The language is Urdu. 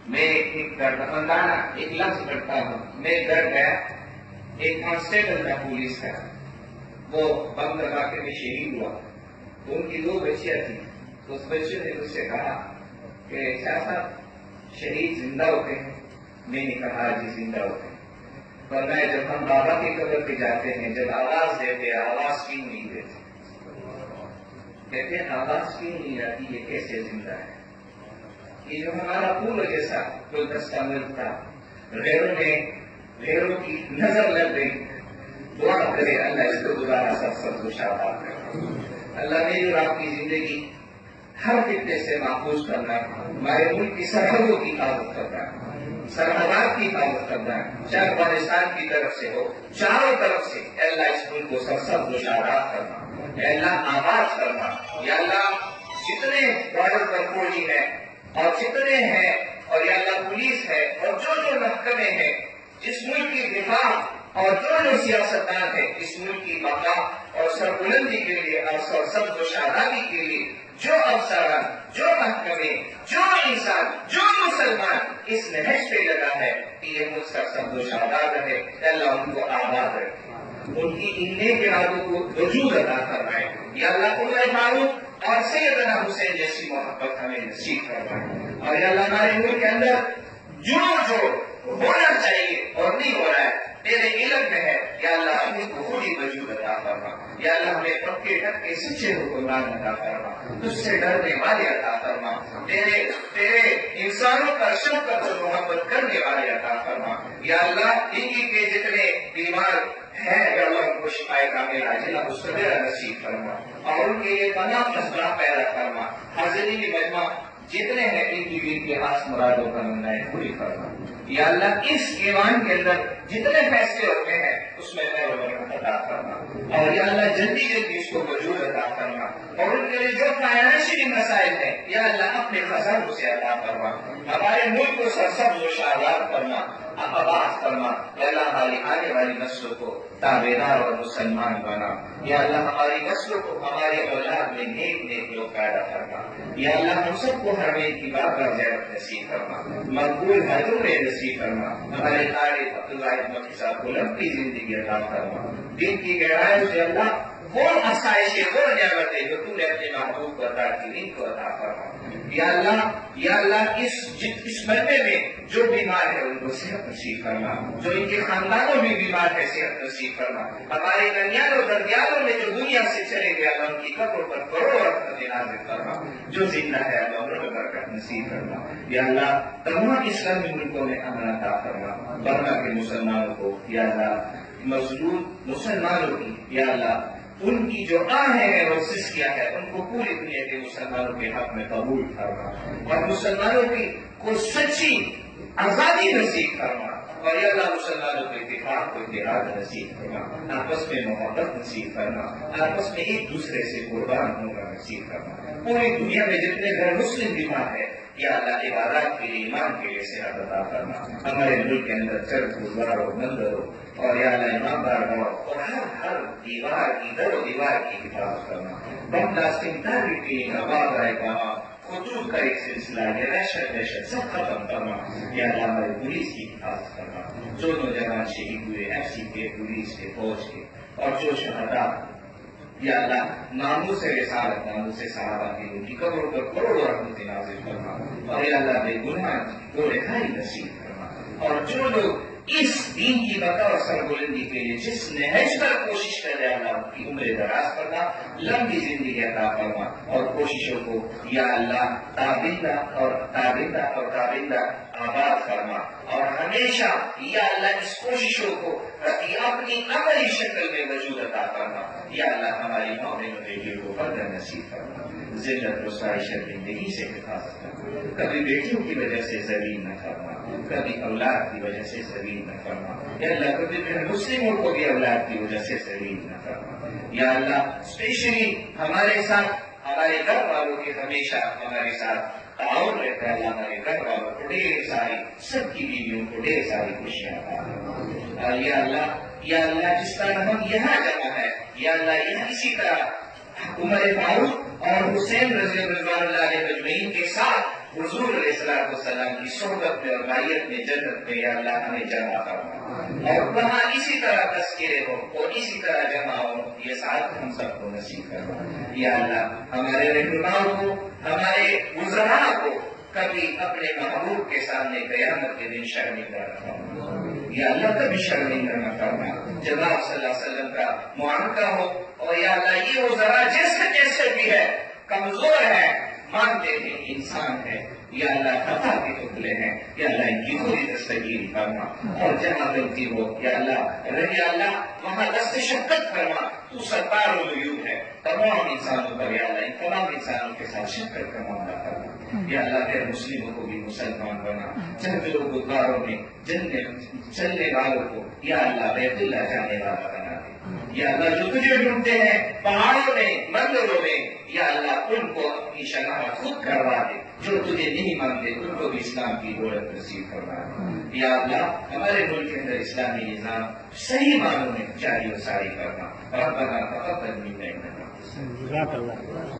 میں ایک دردمندانہ ایک لفظ پڑھتا ہوں. میں ڈر گیا. ایک کانسٹیبل تھا پولیس کا، وہ بم دھماکے میں شہید ہوا. تو ان کی 2 بچیاں تھیں. تو اس بچے نے مجھ سے کہا کہ شاہ صاحب شہید زندہ ہوتے ہیں؟ میں نے کہا جی زندہ ہوتے ہیں. فرمایا جب ہم بابا کی قبر پہ جاتے ہیں، جب آواز دیتے آواز کیوں نہیں دیتے؟ کہتے ہیں آواز کیوں نہیں آتی، یہ کیسے زندہ ہے؟ یہ جو ہمارا پورا جیسا گلدستہ ملک تھا، غیروں کی نظر لگ گئی. دعا کرے اللہ اس کو دوبارہ سب کو شاداب کرے. اللہ میری اور آپ کی زندگی ہر فتنے سے محفوظ کرنا، ہمارے ملک کی سرحدوں کی حفاظت کرنا، سرحدات کی حفاظت کرنا، چاہے افغانستان کی طرف سے ہو، چاروں طرف سے اللہ اس ملک کو سرسبز و شاداب کرنا، اللہ آباد کرنا. یا اللہ جتنے بارڈر پر فوجی ہیں اور جتنے ہیں، اور یا اللہ پولیس ہے، اور جو محکمے ہیں، اس ملک کی دفاع اور جو سیاستدان ہیں، اس ملک کی بقا اور سربلندی کے لیے اور سرسبز و شادابی کے لیے جو افسران، جو محکمے، جو انسان، جو مسلمان اس نہج پہ لگا ہے کہ یہ ملک سرسبز و شاداب رہے، اللہ ان کو آباد رکھے، ان کی ان نیک ارادوں کو وجود عطا فرمائے. یا اللہ عمر فاروق اور سیدنا حسین جیسی محبت ہمیں نصیب فرمائے. اور یا اللہ ہمارے ملک کے اندر جو ہونا چاہیے اور نہیں ہو رہا ہے تیرے علم میں ہے، یا اللہ ہمیں کو خودی وجود عطا فرما. یا اللہ ہمیں پکے ڈکے سچے حکمران عطا فرما، تجھ سے ڈرنے والے عطا فرما، تیرے انسانوں پر شفقت اور محبت کرنے والے عطا فرما. یا اللہ ان کے جتنے بیمار ہیں یا اللہ ان کو شفائے کامل عاجلہ مستمرہ نصیب فرما، اور ان کے لیے تمام اسباب پیدا فرما. حاضرین مجمع جتنے ہیں ان کی خاص مرادوں کا منائے پوری فرما. یا اللہ اس ایوان کے اندر جتنے فیصلے ہوتے ہیں اس میں خیر و برکت عطا فرما، اور یا اللہ جلدی اس کو وجود عطا فرما. اور ان کے لیے جو فائنینشلی مسائل ہیں یا اللہ اپنے خزانوں سے عطا فرما. ہمارے ملک کو سرسبز و شاداب فرما، آباد فرما. یا اللہ ہماری آنے والی نسلوں کو تابعدار اور مسلمان بنا. یا اللہ ہماری نسلوں کو ہمارے اولاد میں نیک لوگ پیدا فرما. یا اللہ ہم سب کو ہر ایک کی بات پر زیارت نصیب فرما، مقبول حجوں میں نصیب فرما. ہمارے قاری عبداللہ مکی صاحب کو لمبی زندگی عطا فرما. دین کی گہرائیوں سے اللہ وہ آسائشیں، وہ نعمتیں جو تو نے اپنے محبوب کو عطا کی ان کو عطا فرما. یا اللہ اس مرنے میں جو بیمار ہے ان کو صحت نصیب فرما، جو ان کے خاندانوں میں بیمار ہے صحت نصیب فرما. ہمارے ننیالوں دردیالوں میں جو دنیا سے چلے گئے اللہ ان کی قبروں پر کروڑوں رحمتیں نازل فرما. جو زندہ ہے اللہ ان کو برکت نصیب فرما. یا اللہ تمام اسلامی ملکوں میں امن عطا فرما. برما کے مسلمانوں کو یا اللہ مظلوم مسلمانوں کی یا اللہ ان کی جو آہیں ہیں کوشش کیا ہے ان کو پوری دنیا کے مسلمانوں کے حق میں قبول فرما، اور مسلمانوں کی کو سچی آزادی نصیب فرما. اور یا اللہ مسلمانوں کو اتفاق کو اتحاد نصیب فرما، آپس میں محبت نصیب فرما، آپس میں ایک دوسرے سے قربان ہونا نصیب فرما. پوری دنیا میں جتنے غیر مسلم بیمار ہے یا اللہ عبادات کے لیے ایمان کے لیے صحت عطا فرما. ہمارے ملک کے اندر چرچ گرودواروں مندروں اور یا اللہ امام بارگاہ اور ہر دیوار کی در و دیوار کی حفاظت کرنا. بم بلاسٹنگ تاریخ کے لیے آباد رائے وہاں خطوط کا ایک سلسلہ ہے، دہشت سب ختم کرنا. یا اللہ ہمارے پولیس کی حفاظت کرنا، جو نوجوان شہید ہوئے ایف سی کے پولیس کے فوج کے اور جو شہدا یا اللہ ناموس رسالت ناموس صحابہ کی ان کی قبروں پر کروڑوں رحمتیں نازل فرما. اور یا اللہ بے گناہ کو رہائی نصیب فرما. اور جو لوگ اس دین کی بقا اور سربلندی کے لیے جس نہج پر کوشش کر رہے اللہ ان کی عمر دراز کرنا، لمبی زندگی عطا فرما، اور کوششوں کو یا اللہ تابندہ آباد فرما. اور ہمیشہ یا اللہ اس کوششوں کو اپنی عملی شکل میں وجود عطا فرما. یا اللہ ہماری مومن بیٹیوں کو فضل نصیب فرما، ذلت رسوائی شرمندگی سے حفاظت کرنا. کبھی بیٹیوں کی وجہ سے ذلیل نہ فرما، کبھی اولاد کی وجہ سے ذلیل نہ فرما. یا اللہ کبھی پھر مسلموں کو بھی اولاد کی وجہ سے ذلیل نہ فرما. یا اللہ اسپیشلی ہمارے ساتھ ہمارے گھر والوں کے ہمیشہ ہمارے ساتھ تعاون رہتا ہے. اللہ ہمارے گھر والوں کو ڈھیر ساری، سب کی بیویوں کو ڈھیر ساری خوشیاں عطا فرما. اور یا اللہ جس طرح ہم یہاں جمع ہے یا اللہ یہاں اسی طرح عمر فاروق اور حسین رضی اللہ عنہ مجمعین کے ساتھ حضور علیہ السلام کی صحبت میں اور معیت میں جنت میں یا اللہ ہمیں جمع فرما، اور وہاں اسی طرح تذکرے ہو اور اسی طرح جمع ہو، یہ ساتھ ہم سب کو نصیب کرنا۔ یا اللہ ہمارے رہنماؤں کو، ہمارے وزراء کو کبھی اپنے محبوب کے سامنے قیامت کے دن شرمندہ نہ فرما، یا اللہ کبھی شرمندہ نہ فرما، جب آپ صلی اللہ علیہ وسلم کا معانقہ ہو، اور یا اللہ یہ وزراء جیسے جیسے بھی ہے، کمزور ہے، مانتے ہیں انسان ہے، یا اللہ خطا کے ٹکڑے ہیں، یا اللہ ان کی پوری دستگیری فرما، اور جہاں غلطی ہو یا اللہ وہاں دست شفقت فرما، تو ستار العیوب ہے، تمام انسانوں پر یا اللہ ان تمام انسانوں کے ساتھ شفقت کا معاملہ کرنا، یا اللہ غیر مسلموں کو بھی مسلمان بنا، چند لوگ گدواروں میں چلنے والوں کو یا اللہ بیت اللہ جانے والا بنا دے، یا اللہ جو تجھے ڈھونڈتے ہیں پہاڑوں میں مندروں میں، یا اللہ ان کو اپنی شناخت خود کروا دے، جو تجھے نہیں مانتے ان کو بھی اسلام کی دولت نصیب کروا دے، یا اللہ ہمارے ملک کے اندر اسلامی نظام صحیح معنوں میں جاری و ساری کرنا، ربنا تقبل منا انک انت السمیع العلیم۔